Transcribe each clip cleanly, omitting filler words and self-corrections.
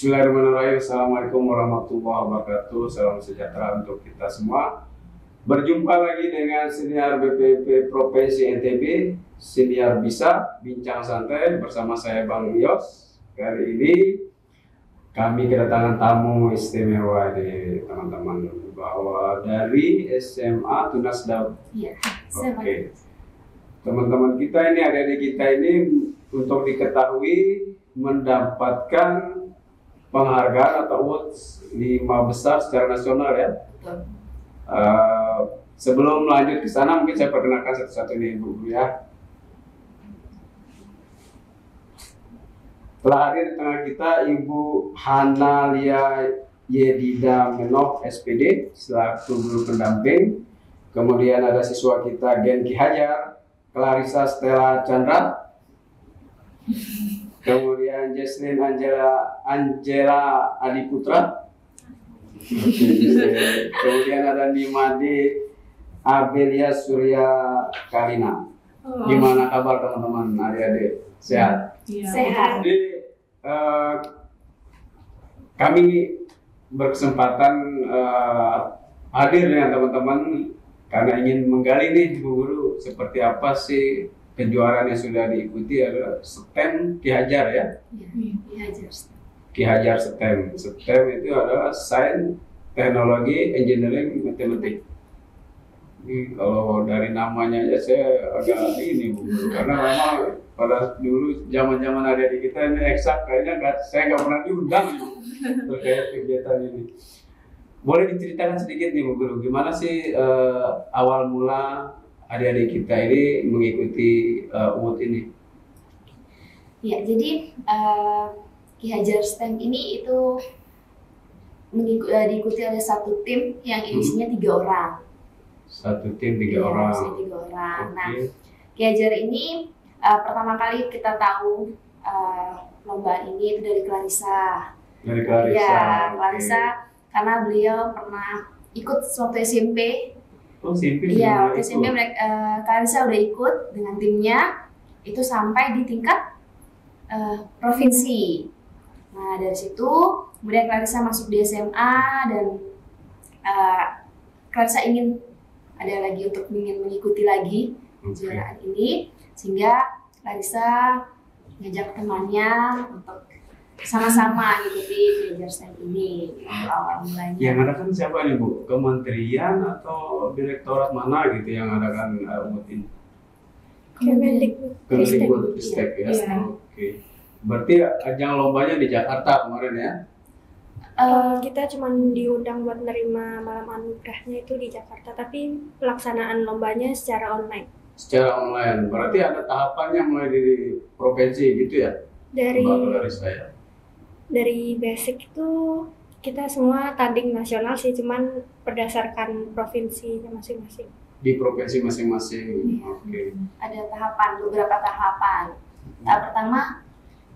Bismillahirrahmanirrahim. Assalamualaikum warahmatullahi wabarakatuh. Salam sejahtera untuk kita semua. Berjumpa lagi dengan senior BPP Provinsi NTB, senior bisa bincang santai bersama saya Bang Yos. Kali ini kami kedatangan tamu istimewa di teman-teman, bahwa dari SMA Tunas Daud. Iya. Oke. Teman-teman kita ini, adik-adik kita ini, untuk diketahui mendapatkan penghargaan atau awards 5 besar secara nasional ya. Betul. Sebelum lanjut ke sana, mungkin saya perkenalkan satu-satu nih Ibu ya. Telah hadir di tengah kita Ibu Hanalia Yedida Menov SPD selaku guru pendamping. Kemudian ada siswa kita Genki Hajar, Clarissa Stella Chandra. Kemudian Jesslyn Angela Adiputra. Kemudian ada Nimade Abelia Surya Kalina. Gimana kabar teman-teman, adik-adik? Sehat? Ya. Sehat. Jadi kami berkesempatan hadir dengan teman-teman karena ingin menggali nih Bu Guru, seperti apa sih kejuaraan yang sudah diikuti. Adalah STEM Ki Hajar ya? Ki Hajar. Ki Hajar STEM. STEM itu adalah Sains, Teknologi, Engineering, Matematik. Ini kalau dari namanya aja saya agak ini Bu Guru, karena memang pada dulu zaman-zaman ada di kita ini eksak kayaknya saya nggak pernah diundang terkait kegiatan ini. Boleh diceritakan sedikit nih Bu Guru, gimana sih awal mula adik-adik kita ini mengikuti UUT ini? Ya, jadi Ki Hajar STEM ini itu diikuti oleh satu tim yang isinya 3 orang. Satu tim 3 Ya, orang. isinya 3 orang. Okay. Nah, Ki Hajar ini pertama kali kita tahu lomba ini itu dari Clarissa. Dari Clarissa. Ya, Okay. Clarissa karena beliau pernah ikut waktu SMP. Oh, SMP. Iya, waktu SMP Clarissa udah ikut dengan timnya itu sampai di tingkat provinsi. Nah, dari situ kemudian Clarissa masuk di SMA dan Clarissa ingin mengikuti lagi kejuaraan ini, sehingga Clarissa ngajak temannya untuk sama-sama ngikuti Ki Hajar STEM ini awal mulanya. Yang adakan siapa nih Bu? Kementerian atau direktorat mana gitu yang adakan UUT ini? Kemendikbud Ristek ya. Iya. Oke. Berarti ajang lombanya di Jakarta kemarin ya? Kita cuma diundang buat nerima malam anugerahnya itu di Jakarta, tapi pelaksanaan lombanya secara online. Secara online. Berarti ada tahapannya mulai dari provinsi gitu ya? Mbak Clarissa ya? Dari basic itu kita semua tanding nasional sih, cuman berdasarkan provinsinya masing-masing. Di provinsi masing-masing. Iya. Oke. Ada beberapa tahapan. Tahap pertama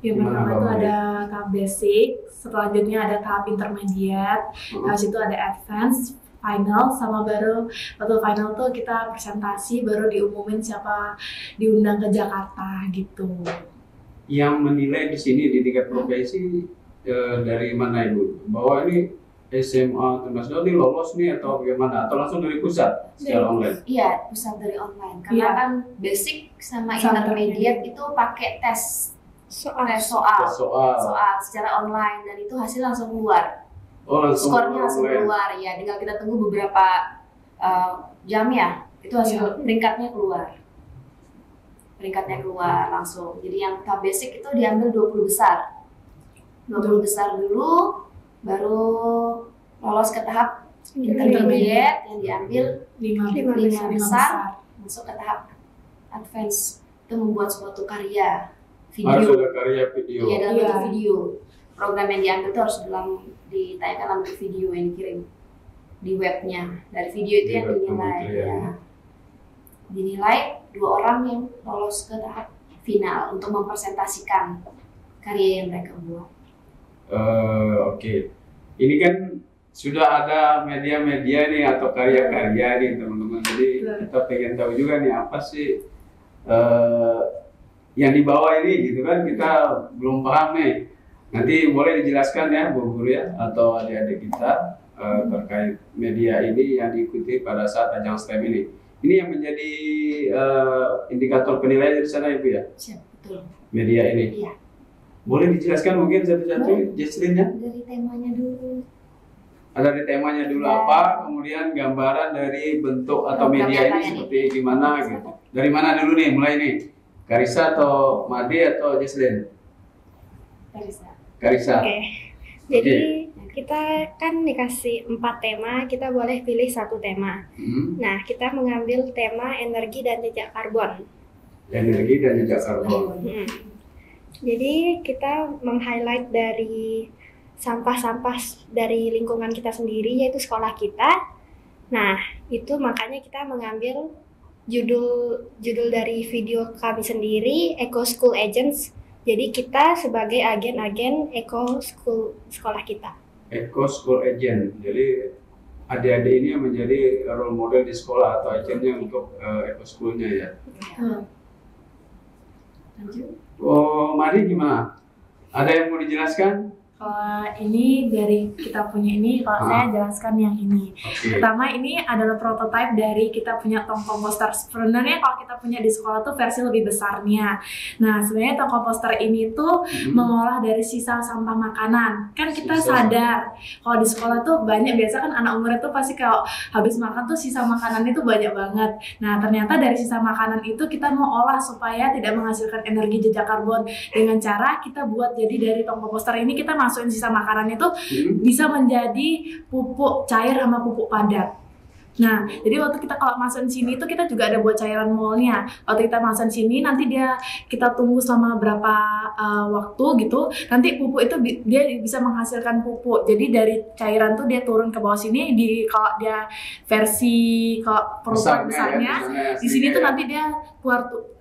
Yang Gimana, pertama itu Mbak? ada tahap basic, selanjutnya ada tahap intermediate, habis itu ada advance, final, sama baru waktu final tuh kita presentasi, baru diumumin siapa diundang ke Jakarta gitu. Yang menilai di sini di tingkat provinsi dari mana Ibu? Bahwa ini SMA Tunas Daud ini lolos nih atau bagaimana? Atau langsung dari pusat secara online? Iya, pusat dari online. Karena Iya. kan basic sama Sama intermediate itu pakai tes Soal Tes soal soal. secara online, dan itu hasil langsung keluar. Oh, langsung Skornya langsung online. keluar ya. Tinggal kita tunggu beberapa jam ya. Itu hasil peringkatnya keluar. Peringkatnya keluar langsung. Jadi yang tahap basic itu diambil 20 besar. 20 besar dulu, baru lolos ke tahap intermediate yang diambil 5 besar, masuk ke tahap advance. Itu membuat suatu karya Harus video. ada karya video. Iya, dalam Iya. bentuk video. Program yang diambil itu harus ditayangkan dalam bentuk video yang dikirim di webnya. Dari video itu Di yang web dinilai. kementerian. Ya. Dinilai 2 orang yang lolos ke tahap final untuk mempresentasikan karya yang mereka buat. Oke. Ini kan sudah ada media-media nih atau karya-karya nih teman-teman. Jadi kita pengen tahu juga nih apa sih yang dibawa ini gitu kan, kita belum paham nih. Nanti boleh dijelaskan ya Bu Guru ya atau adik-adik kita terkait media ini yang diikuti pada saat ajang STEM ini. Ini yang menjadi indikator penilaian di sana Ibu ya? Siap, betul. Media ini. Iya. Boleh dijelaskan mungkin satu-satu Jesslyn-nya? Dari temanya dulu. Ada di temanya dulu Ya. apa, kemudian gambaran dari bentuk atau Program media yang ini kalian seperti gimana gitu. Dari mana dulu nih, mulai nih? Karissa atau Made atau Jesslyn? Karissa. Karissa. Oke. Jadi kita kan dikasih 4 tema, kita boleh pilih satu tema. Hmm. Nah, kita mengambil tema energi dan jejak karbon. Energi dan jejak karbon. Jadi kita meng-highlight dari sampah-sampah dari lingkungan kita sendiri, yaitu sekolah kita. Nah, itu makanya kita mengambil judul dari video kami sendiri, Eco School Agents. Jadi kita sebagai agen-agen Eco School sekolah kita. Eco School Agent. Jadi adik-adik ini yang menjadi role model di sekolah atau agennya untuk Eco School-nya ya. Lanjut. Oh, Mari gimana? Ada yang mau dijelaskan? Kalau ini dari kita punya ini, kalau saya jelaskan yang ini. Oke. Pertama, ini adalah prototipe dari kita punya tong komposter. Sebenarnya kalau kita punya di sekolah tuh versi lebih besarnya. Nah, sebenarnya tong komposter ini tuh mengolah dari sisa sampah makanan. Kan kita sadar kalau di sekolah tuh banyak, biasa kan anak umur itu pasti kalau habis makan tuh sisa makanan itu banyak banget. Nah, ternyata dari sisa makanan itu kita mau olah supaya tidak menghasilkan energi jejak karbon dengan cara kita buat jadi dari tong komposter ini kita masukin sisa makanan itu bisa menjadi pupuk cair sama pupuk padat. Nah, jadi waktu kita kalau masukin sini itu kita juga ada buat cairan molnya. Waktu kita masukin sini nanti kita tunggu selama berapa waktu gitu. Nanti pupuk itu dia bisa menghasilkan pupuk. Jadi dari cairan tuh dia turun ke bawah sini kalau dia versi kalau perempuan besarnya di sini tuh nanti dia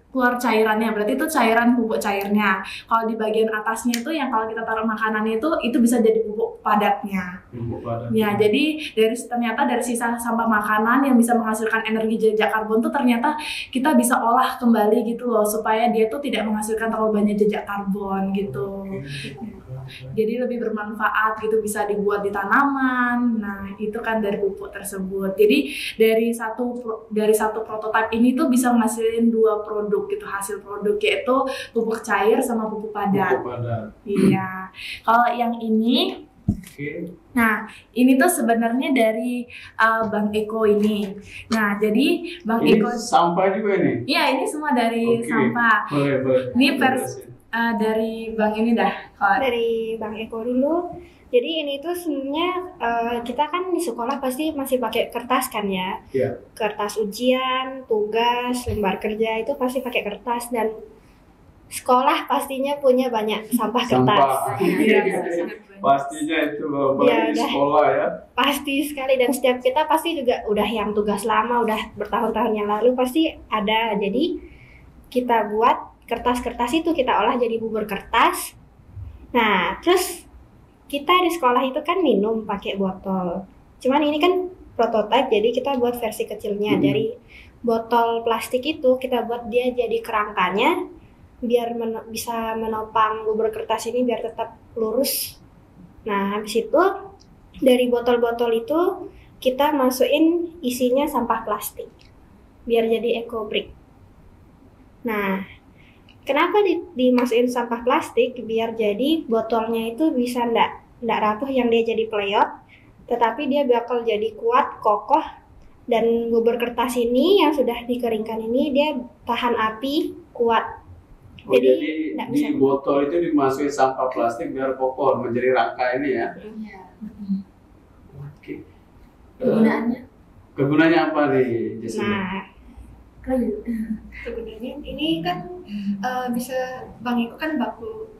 keluar cairannya, berarti itu cairan pupuk cairnya. Kalau di bagian atasnya itu yang kalau kita taruh makanannya itu bisa jadi pupuk padatnya. Pupuk padat. Ya, jadi ternyata dari sisa sampah makanan yang bisa menghasilkan energi jejak karbon tuh ternyata kita bisa olah kembali gitu loh supaya dia tuh tidak menghasilkan terlalu banyak jejak karbon gitu. Jadi lebih bermanfaat gitu, bisa dibuat di tanaman. Nah, itu kan dari pupuk tersebut. Jadi dari satu prototipe ini tuh bisa menghasilkan 2 produk gitu, hasil produk yaitu pupuk cair sama pupuk padat. Pupuk padat. Iya. Kalau yang ini, nah ini tuh sebenarnya dari Bank Eko ini. Nah, jadi Bank Ini Eko sampah juga ini. Iya, ini semua dari sampah. Boleh. Ini dari bank ini dah. Dari Bank Eko dulu. Jadi ini tuh sebenarnya kita kan di sekolah pasti masih pakai kertas kan ya. Iya. Kertas ujian, tugas, lembar kerja itu pasti pakai kertas, dan sekolah pastinya punya banyak sampah kertas. Iya. Pastinya itu di sekolah ya. Pasti sekali, dan setiap kita pasti juga udah yang tugas lama, udah bertahun-tahun yang lalu pasti ada. Jadi kita buat kertas-kertas itu kita olah jadi bubur kertas. Nah, terus kita di sekolah itu kan minum pakai botol. Cuman ini kan prototipe, jadi kita buat versi kecilnya. Dari botol plastik itu kita buat dia jadi kerangkanya biar bisa menopang bubur kertas ini biar tetap lurus. Nah, habis itu dari botol-botol itu kita masukin isinya sampah plastik biar jadi eco brick. Nah, kenapa dimasukin sampah plastik? Biar jadi botolnya itu bisa ndak rapuh yang dia jadi peleot, tetapi dia bakal jadi kuat, kokoh, dan bubur kertas ini yang sudah dikeringkan ini dia tahan api, kuat. Oh, jadi di botol itu dimasukin sampah plastik biar kokoh menjadi rangka ini ya. Iya. Oke. Kegunaannya apa nih, Jesslyn? Nah, kegunaannya ini kan bisa Bang Eko kan baku,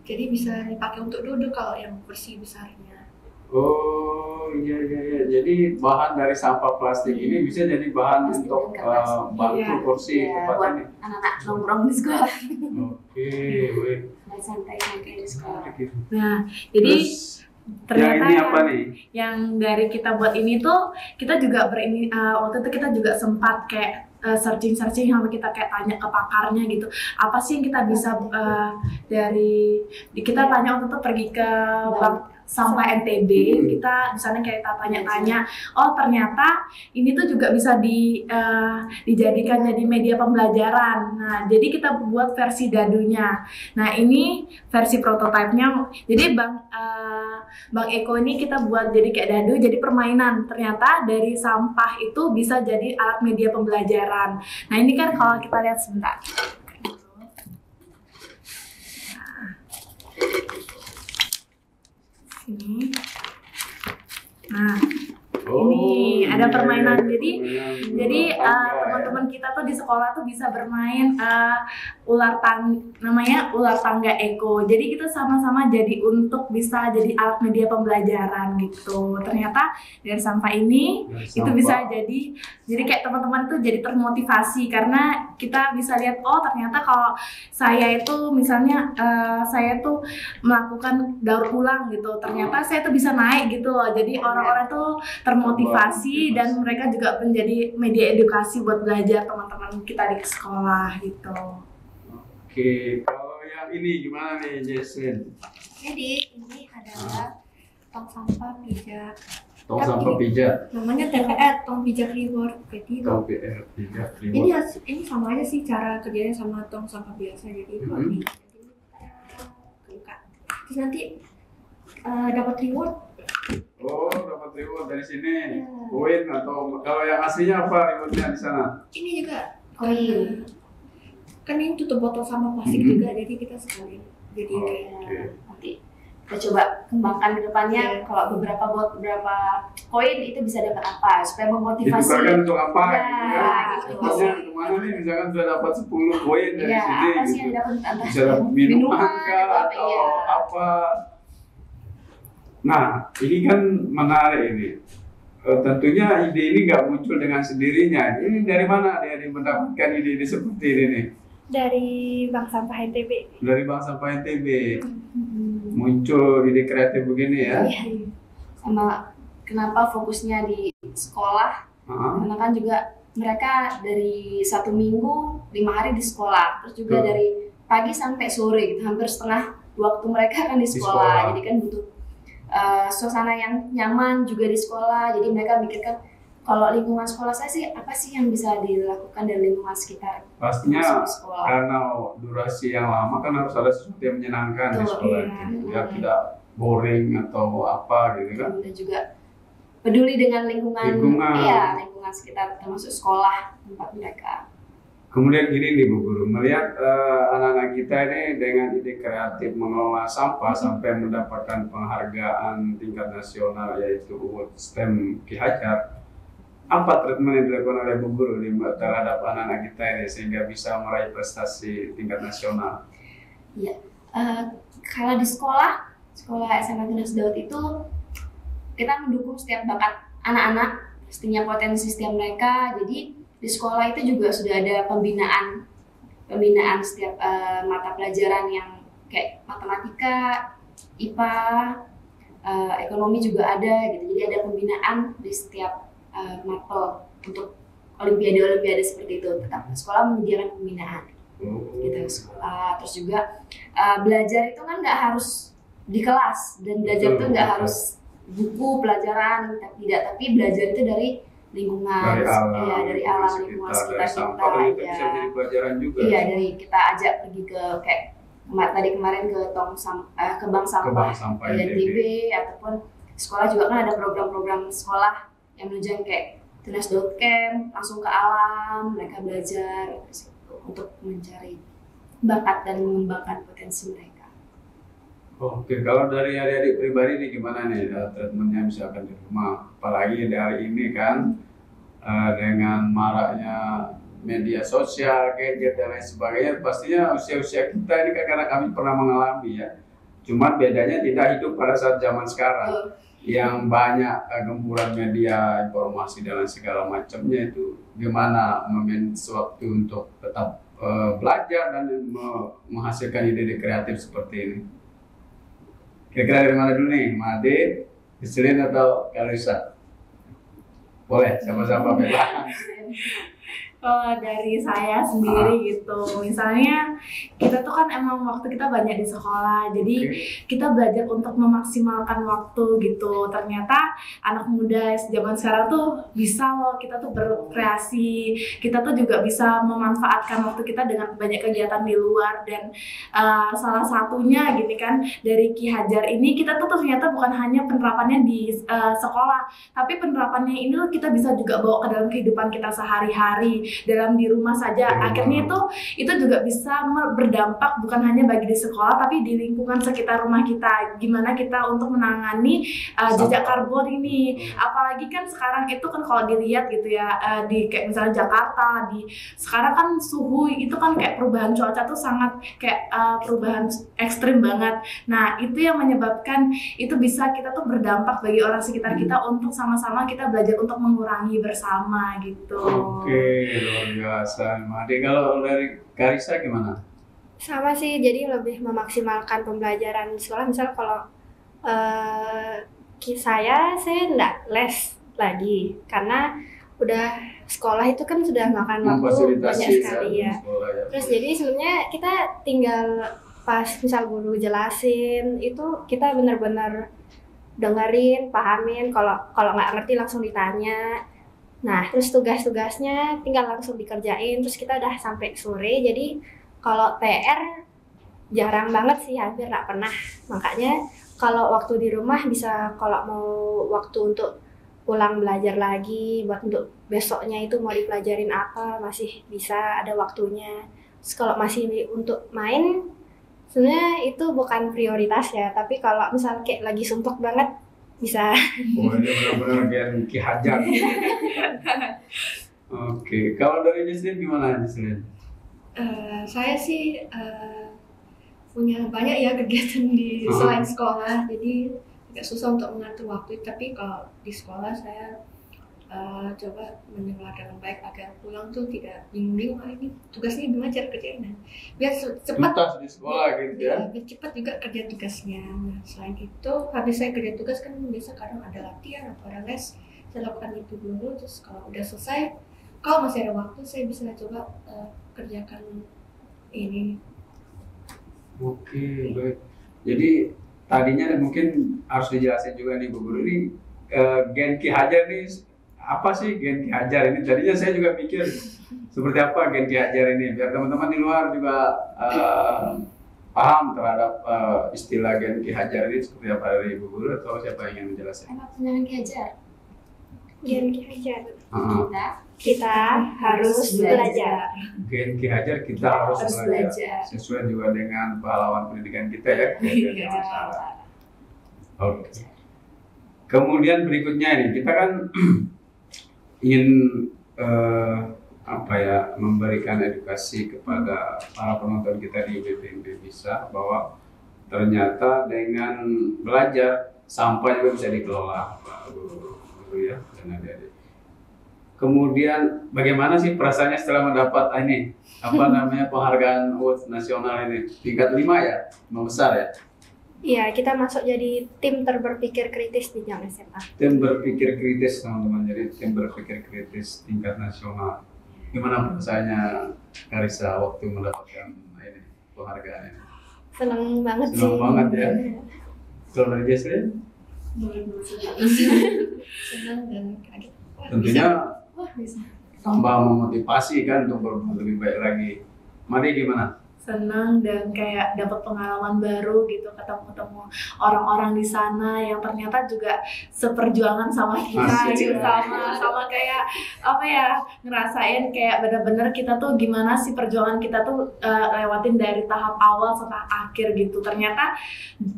jadi bisa dipakai untuk duduk kalau yang kursi besarnya. Oh iya. Jadi bahan dari sampah plastik ini bisa jadi bahan Plastik untuk dan bangku kursi tempat buat ini. anak-anak nongkrong di sekolah. Oke, baik. Santai-santai di sekolah. Nah, jadi ternyata yang ini apa nih? Yang dari kita buat ini tuh kita juga waktu itu kita juga sempat kayak searching sama kita kayak tanya ke pakarnya gitu, apa sih yang kita bisa kita tanya waktu itu pergi ke bank sampah NTB, kita di sana kayak kita tanya-tanya, oh ternyata ini tuh juga bisa dijadikan jadi media pembelajaran. Nah, jadi kita buat versi dadunya. Nah, ini versi prototipenya. Jadi Bang Eko ini kita buat jadi kayak dadu, jadi permainan. Ternyata dari sampah itu bisa jadi alat media pembelajaran. Nah, ini kan kalau kita lihat sebentar. Ini. Nah, ini ada permainan. Jadi teman-teman kita tuh di sekolah tuh bisa bermain namanya ular tangga Eko. Jadi kita sama-sama jadi untuk bisa jadi alat media pembelajaran gitu. Ternyata dari sampah ini itu bisa jadi kayak teman-teman tuh jadi termotivasi karena kita bisa lihat, oh ternyata kalau saya itu misalnya saya tuh melakukan daur ulang gitu, ternyata saya tuh bisa naik gitu loh. Jadi orang-orang tuh termotivasi dan mereka juga menjadi media edukasi buat belajar teman-teman kita di sekolah gitu. Oke, kalau yang ini gimana nih Jason? Jadi ini adalah tong sampah pijak. Tong sampah pijak. Namanya TPR, tong pijak reward. Jadi Tong pijak reward. ini sama aja sih cara kerjanya sama tong sampah biasa. Jadi kalau ini buka, terus nanti dapat reward. Oh, dapat reward dari sini. Koin atau kalau yang aslinya apa rewardnya di sana? Ini juga koin. Kan ini tutup botol sampah plastik juga, jadi kita sekalian. Jadi kayak nanti kita coba kembangkan ke depannya. Kalau beberapa koin itu bisa dapat apa supaya memotivasi. Ditukarkan untuk apa? Ya, gitu. Kemana nih misalkan sudah dapat 10 koin dari ya, sini apa sih gitu. yang dapat entah Bisa dapat minuman atau atau apa. Nah, ini kan menarik ini. Tentunya ide ini nggak muncul dengan sendirinya. Ini dari mana dia mendapatkan ide-ide seperti ini nih? dari Bank Sampah NTB. Dari Bank Sampah NTB muncul ide kreatif begini ya? Sama kenapa fokusnya di sekolah? Karena kan juga mereka dari 1 minggu 5 hari di sekolah, terus juga dari pagi sampai sore gitu, hampir setengah waktu mereka kan di sekolah. Jadi kan butuh suasana yang nyaman juga di sekolah. Jadi mereka mikirkan kalau lingkungan sekolah saya sih apa sih yang bisa dilakukan dari lingkungan sekitar. Pastinya karena durasi yang lama kan harus ada sesuatu yang menyenangkan di sekolah itu ya, tidak boring atau apa gitu kan. Dan juga peduli dengan lingkungan. Iya, lingkungan sekitar termasuk sekolah tempat mereka. Kemudian gini nih Bu Guru, melihat anak-anak kita ini dengan ide kreatif mengelola sampah sampai mendapatkan penghargaan tingkat nasional yaitu Award STEM Ki Hajar. Apa treatment yang dilakukan oleh Bu Guru terhadap anak-anak kita ini sehingga bisa meraih prestasi tingkat nasional? Iya, kalau di sekolah SMA Tunas Daud itu kita mendukung setiap bakat anak-anak, pastinya potensi setiap mereka. Jadi di sekolah itu juga sudah ada pembinaan setiap mata pelajaran yang kayak matematika, IPA, ekonomi juga ada gitu. Jadi ada pembinaan di setiap mapel untuk olimpiade seperti itu. Tetap sekolah menyediakan pembinaan gitu sekolah. Terus juga belajar itu kan nggak harus di kelas, dan belajar itu nggak harus buku pelajaran, tapi belajar itu dari lingkungan, dari alam lingkungan sekitar kita, ya. Bisa jadi pelajaran juga. Iya, dari kita ajak pergi ke kayak kemarin ke bank sampah NTB, ataupun sekolah juga kan ada program-program sekolah yang menunjukkan kayak Tunas Daud Camp, langsung ke alam, mereka belajar untuk mencari bakat dan mengembangkan potensi mereka. Oke, kalau dari adik-adik pribadi nih gimana nih treatmentnya misalkan di rumah, apalagi hari ini kan dengan maraknya media sosial, gadget dan lain sebagainya, pastinya usia-usia kita ini kan karena kami pernah mengalami ya. Cuma bedanya tidak hidup pada saat zaman sekarang yang banyak gempuran media, informasi dan segala macamnya, itu gimana memanage waktu untuk tetap belajar dan menghasilkan ide-ide kreatif seperti ini. Kira-kira dari mana dulu nih, Made, Iselin atau Kalisa? Boleh, sama-sama bebas. Kalau dari saya sendiri gitu, misalnya kita tuh kan emang waktu kita banyak di sekolah, jadi kita belajar untuk memaksimalkan waktu gitu. Ternyata anak muda zaman sekarang tuh bisa loh, kita tuh berkreasi, kita tuh juga bisa memanfaatkan waktu kita dengan banyak kegiatan di luar. Dan salah satunya gini kan, dari Ki Hajar ini kita tuh ternyata bukan hanya penerapannya di sekolah, tapi penerapannya ini tuh kita bisa juga bawa ke dalam kehidupan kita sehari-hari, dalam di rumah saja. Akhirnya itu juga bisa berdampak bukan hanya bagi di sekolah tapi di lingkungan sekitar rumah kita. Gimana kita untuk menangani jejak karbon ini, apalagi kan sekarang itu kan kalau dilihat gitu ya, di kayak misalnya Jakarta, di sekarang kan suhu itu kan kayak perubahan cuaca tuh sangat kayak perubahan ekstrim banget. Nah itu yang menyebabkan itu bisa kita tuh berdampak bagi orang sekitar kita untuk sama-sama kita belajar untuk mengurangi bersama gitu. Oke, luar biasa. Made, kalau dari Karissa gimana? Sama sih, jadi lebih memaksimalkan pembelajaran di sekolah. Misal kalau saya enggak les lagi karena udah sekolah itu kan sudah makan waktu banyak sekali ya. Terus jadi sebenarnya kita tinggal pas misal guru jelasin itu kita benar-benar dengerin, pahamin. Kalau nggak ngerti langsung ditanya. Nah, terus tugas-tugasnya tinggal langsung dikerjain. Terus kita udah sampai sore. Jadi kalau PR jarang banget sih, hampir nggak pernah. Makanya kalau waktu di rumah bisa, kalau mau waktu untuk pulang belajar lagi, buat untuk besoknya itu mau dipelajarin apa, masih bisa ada waktunya. Terus kalau masih untuk main, sebenarnya itu bukan prioritas ya, tapi kalau misal kayak lagi sumpek banget bisa. Oh, ini benar-benar Gen Ki Hajar. Oke, kalau dari Jesslyn gimana Jesslyn? Saya sih punya banyak ya kegiatan di selain sekolah, jadi agak susah untuk mengatur waktu. Tapi kalau di sekolah saya coba menyelar dengan baik agar pulang tuh tidak bingung-bingung, ini tugasnya gimana cara kerjain, biar cepat di sekolah gitu ya. Biar cepat juga kerja tugasnya. Nah, selain itu habis saya kerja tugas kan biasa kadang ada latihan atau ada les, saya lakukan itu dulu. Terus kalau udah selesai, kalau masih ada waktu saya bisa coba kerjakan ini. Oke, baik. Jadi tadinya mungkin harus dijelasin juga nih Bu Guru, ini Gen Ki Hajar nih apa sih Gen Ki Hajar ini? Tadinya saya juga pikir seperti apa Gen Ki Hajar ini, biar teman-teman di luar juga paham terhadap istilah Gen Ki Hajar ini seperti apa, dari Ibu Guru atau siapa yang ingin menjelaskan? Apa Gen Ki Hajar? Gen Ki Hajar. Kita harus belajar. Gen Ki Hajar kita harus belajar. Sesuai juga dengan pahlawan pendidikan kita ya. Oke. Kemudian berikutnya ini kita kan ingin memberikan edukasi kepada para penonton kita di BPMP Bisa bahwa ternyata dengan belajar sampah juga bisa dikelola, Pak Guru ya, dan adik-adik. Kemudian bagaimana sih perasaannya setelah mendapat penghargaan award nasional ini tingkat 5 ya, 5 besar ya? Iya, kita masuk jadi tim berpikir kritis di Jam SMA. Tim berpikir kritis teman-teman, jadi tim berpikir kritis tingkat nasional. Gimana perasaannya Karissa waktu mendapatkan ini penghargaan ini? Seneng banget sih. Seneng banget ya. Kalau dari Jesslyn? Senang dan kaget. Tentunya Bisa. tambah memotivasi kan untuk berbuat lebih baik lagi. Mari gimana? Senang dan kayak dapat pengalaman baru gitu, ketemu orang-orang di sana yang ternyata juga seperjuangan sama kita, Asik, sama kayak ngerasain kayak bener-bener kita tuh gimana sih perjuangan kita tuh lewatin dari tahap awal sampai akhir gitu. Ternyata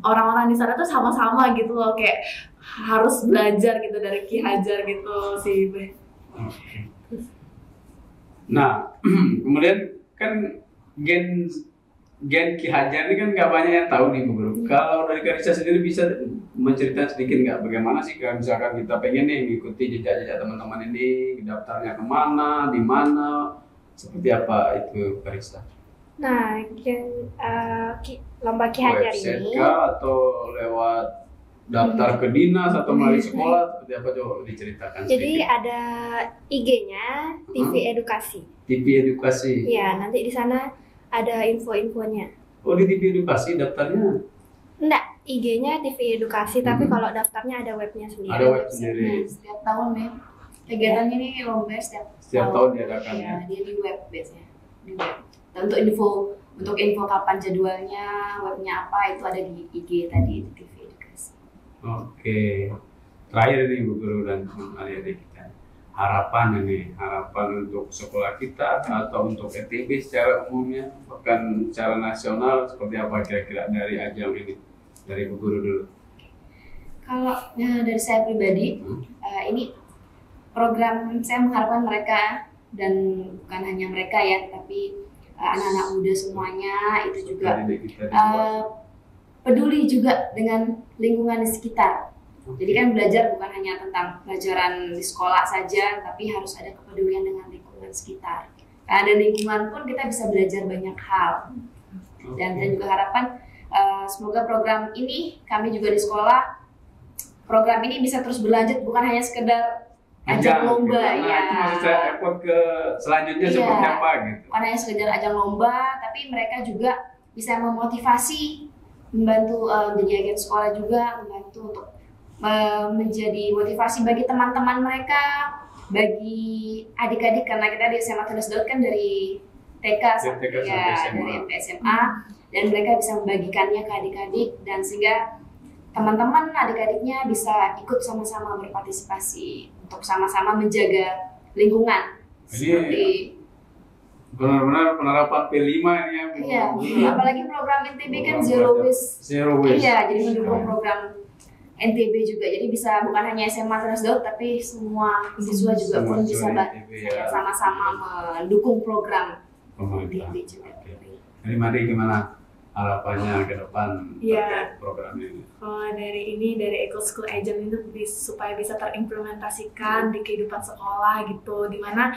orang-orang di sana tuh sama-sama gitu loh, kayak harus belajar gitu dari Ki Hajar gitu sih. Nah, kemudian kan Gen Ki Hajar ini kan nggak banyak yang tahu nih Bu Guru. Kalau dari Karissa sendiri bisa menceritakan sedikit nggak bagaimana sih kalau misalkan kita pengen nih mengikuti jejak-jejak teman-teman ini, daftarnya kemana, di mana, seperti apa itu Karissa? Nah, lomba Ki Hajar website ini kah atau lewat daftar ke dinas atau melalui sekolah seperti apa, coba diceritakan Jadi sedikit. ada IG-nya TV Edukasi. TV Edukasi. Ya, nanti di sana ada info-infonya. Oh, di TV Edukasi daftarnya Enggak, IG-nya TV Edukasi, tapi kalau daftarnya ada webnya sendiri. ada web sendiri. Setiap tahun nih kegiatannya ini lomba Setiap tahun diadakan ya. ya. Dia di web biasanya, di web. Dan untuk info kapan jadwalnya, webnya apa itu ada di IG tadi, di TV Edukasi. Oke. Terakhir nih Bu Guru dan adik-adik kita. Harapan untuk sekolah kita atau untuk ETB secara umumnya, bahkan secara nasional seperti apa kira-kira dari ajang ini? Dari Bu Guru dulu. Kalau dari saya pribadi, ini program saya mengharapkan mereka, dan bukan hanya mereka ya, tapi anak-anak muda semuanya itu juga Adik kita di luar. peduli juga dengan lingkungan di sekitar. Jadi kan belajar bukan hanya tentang pelajaran di sekolah saja, tapi harus ada kepedulian dengan lingkungan sekitar. Karena ada lingkungan pun kita bisa belajar banyak hal. Dan saya juga harapan semoga program ini, kami juga di sekolah, program ini bisa terus berlanjut, bukan hanya sekedar ajang lomba gitu. ya. Itu maksud saya effort ke selanjutnya Iya. seperti apa gitu. Bukan hanya sekedar ajang lomba, tapi mereka juga bisa memotivasi, membantu menjadi agen sekolah juga, membantu untuk menjadi motivasi bagi teman-teman mereka, bagi adik-adik, karena kita di SMA Tersdot kan dari TK sampai TK sampai SMA. dari SMP SMA, dan mereka bisa membagikannya ke adik-adik, dan sehingga teman-teman adik-adiknya bisa ikut sama-sama berpartisipasi untuk sama-sama menjaga lingkungan. Ini Seperti benar-benar penerapan P5 ini ya Bu. iya, apalagi program NTB kan zero waste. Zero waste. Iya, jadi mendukung program NTB juga. Jadi bisa bukan hanya SMA Tersdot, tapi semua siswa juga Semua pun bisa siswa NTB ya. sama-sama mendukung program Pemerintah. NTB juga. Oke. Jadi Mari gimana harapannya ke depan Iya. terkait program ini? Kalau dari Eco School Agent itu supaya bisa terimplementasikan di kehidupan sekolah gitu, dimana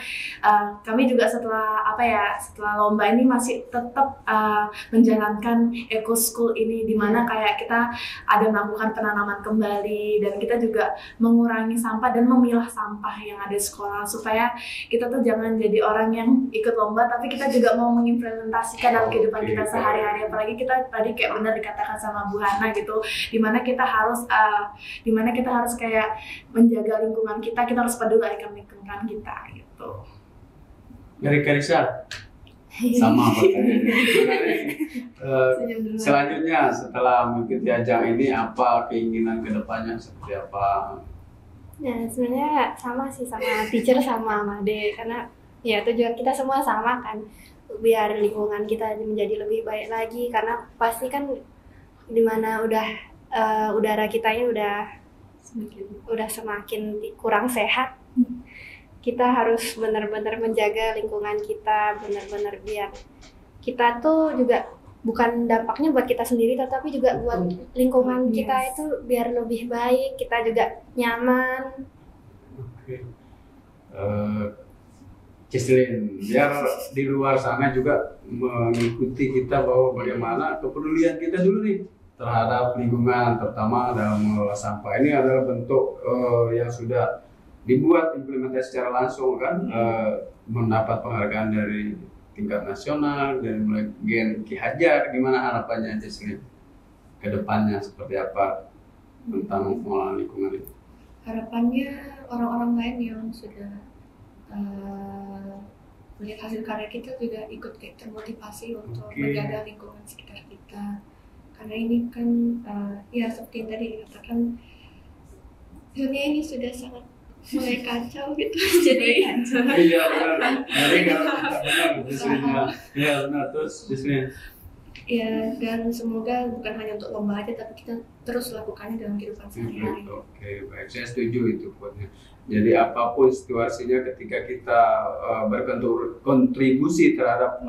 kami juga setelah lomba ini masih tetap menjalankan Eco School ini, dimana kayak kita ada melakukan penanaman kembali, dan kita juga mengurangi sampah dan memilah sampah yang ada di sekolah, supaya kita tuh jangan jadi orang yang ikut lomba tapi kita juga mau mengimplementasikan dalam kehidupan Oke, kita sehari-hari. Apalagi kita tadi kayak benar dikatakan sama Bu Hana gitu, dimana kita harus kayak menjaga lingkungan kita harus peduli akan lingkungan kita gitu. Dari Karisa sama pertanyaannya. Selanjutnya setelah mengikuti ajang ini, apa keinginan kedepannya seperti apa? Nah, sebenarnya sama sih sama teacher sama Made, karena ya tujuan kita semua sama kan, biar lingkungan kita menjadi lebih baik lagi, karena pasti kan dimana udara kitanya udah semakin kurang sehat, kita harus benar-benar menjaga lingkungan kita, benar-benar biar kita tuh juga bukan dampaknya buat kita sendiri, tetapi juga buat lingkungan kita itu biar lebih baik, kita juga nyaman. Oke. Cislin, biar di luar sana juga mengikuti kita bahwa bagaimana kepedulian kita dulu nih terhadap lingkungan, terutama dalam mengelola sampah. Ini adalah bentuk yang sudah dibuat implementasi secara langsung kan, mendapat penghargaan dari tingkat nasional, dari mulai Gen Ki Hajar. Gimana harapannya Cislin ke depannya, seperti apa tentang pengelolaan lingkungan itu? Harapannya orang-orang lain yang sudah melihat hasil karya kita juga ikut kayak termotivasi untuk Oke. menjaga lingkungan sekitar kita, karena ini kan ya seperti yang tadi dikatakan, dunia ini sudah sangat mulai kacau gitu. Jadi Iya benar. Jadi benar Cislinnya. Iya benar, terus Cislin. ya, dan semoga bukan hanya untuk lomba aja, tapi kita terus lakukannya dalam kehidupan sehari-hari. Oke, baik, saya setuju itu quote-nya. Jadi apapun situasinya, ketika kita berkontribusi terhadap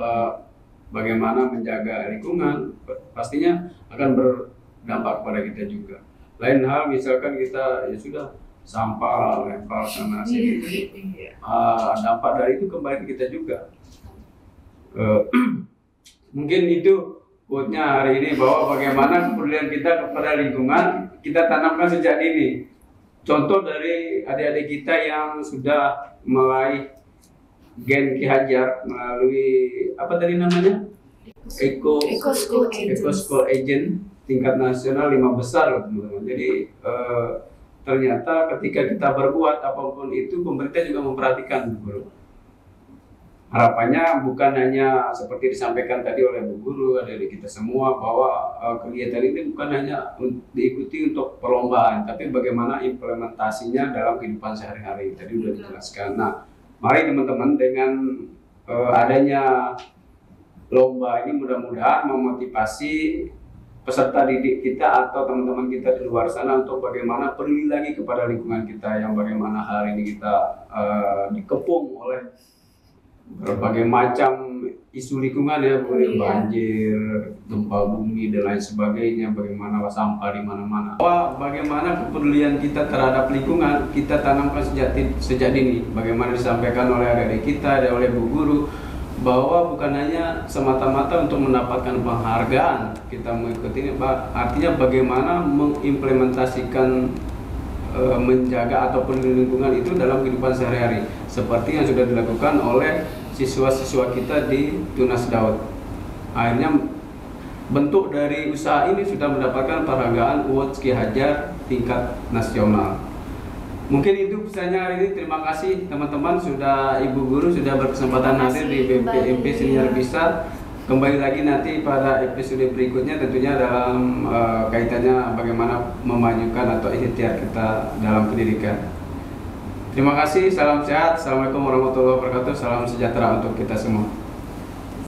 bagaimana menjaga lingkungan, pastinya akan berdampak pada kita juga. Lain hal misalkan kita ya sudah sampah lempar sana sini, dampak dari itu kembali ke kita juga. Mungkin itu quote-nya hari ini, bahwa bagaimana kepedulian kita kepada lingkungan kita tanamkan sejak dini. Contoh dari adik-adik kita yang sudah meraih gen Ki Hajar melalui apa tadi namanya? Eco School Agent tingkat nasional 5 besar loh teman-teman. Jadi ternyata ketika kita berbuat apapun itu pemerintah juga memperhatikan guru. Harapannya bukan hanya seperti disampaikan tadi oleh Bu Guru, adik-adik kita semua bahwa kegiatan ini bukan hanya diikuti untuk perlombaan, tapi bagaimana implementasinya dalam kehidupan sehari-hari. Tadi sudah dijelaskan. Nah, mari teman-teman dengan adanya lomba ini mudah-mudahan memotivasi peserta didik kita atau teman-teman kita di luar sana untuk bagaimana peduli lagi kepada lingkungan kita yang bagaimana hari ini kita dikepung oleh berbagai macam isu lingkungan ya, mulai banjir, gempa bumi dan lain sebagainya, bagaimana sampah di mana-mana. Bagaimana kepedulian kita terhadap lingkungan kita tanamkan sejak dini. Bagaimana disampaikan oleh adik-adik kita dan oleh Bu Guru bahwa bukan hanya semata-mata untuk mendapatkan penghargaan kita mengikuti ini, artinya bagaimana mengimplementasikan menjaga ataupun lingkungan itu dalam kehidupan sehari-hari seperti yang sudah dilakukan oleh siswa-siswa kita di Tunas Daud. Akhirnya bentuk dari usaha ini sudah mendapatkan penghargaan Awards Ki Hajar tingkat nasional. Mungkin itu pesannya hari ini. Terima kasih teman-teman, sudah Ibu Guru sudah berkesempatan hadir di BPMP Senior Bisa. Kembali lagi nanti pada episode berikutnya tentunya dalam kaitannya bagaimana memajukan atau ikhtiar kita dalam pendidikan. Terima kasih, salam sehat, assalamualaikum warahmatullahi wabarakatuh, salam sejahtera untuk kita semua.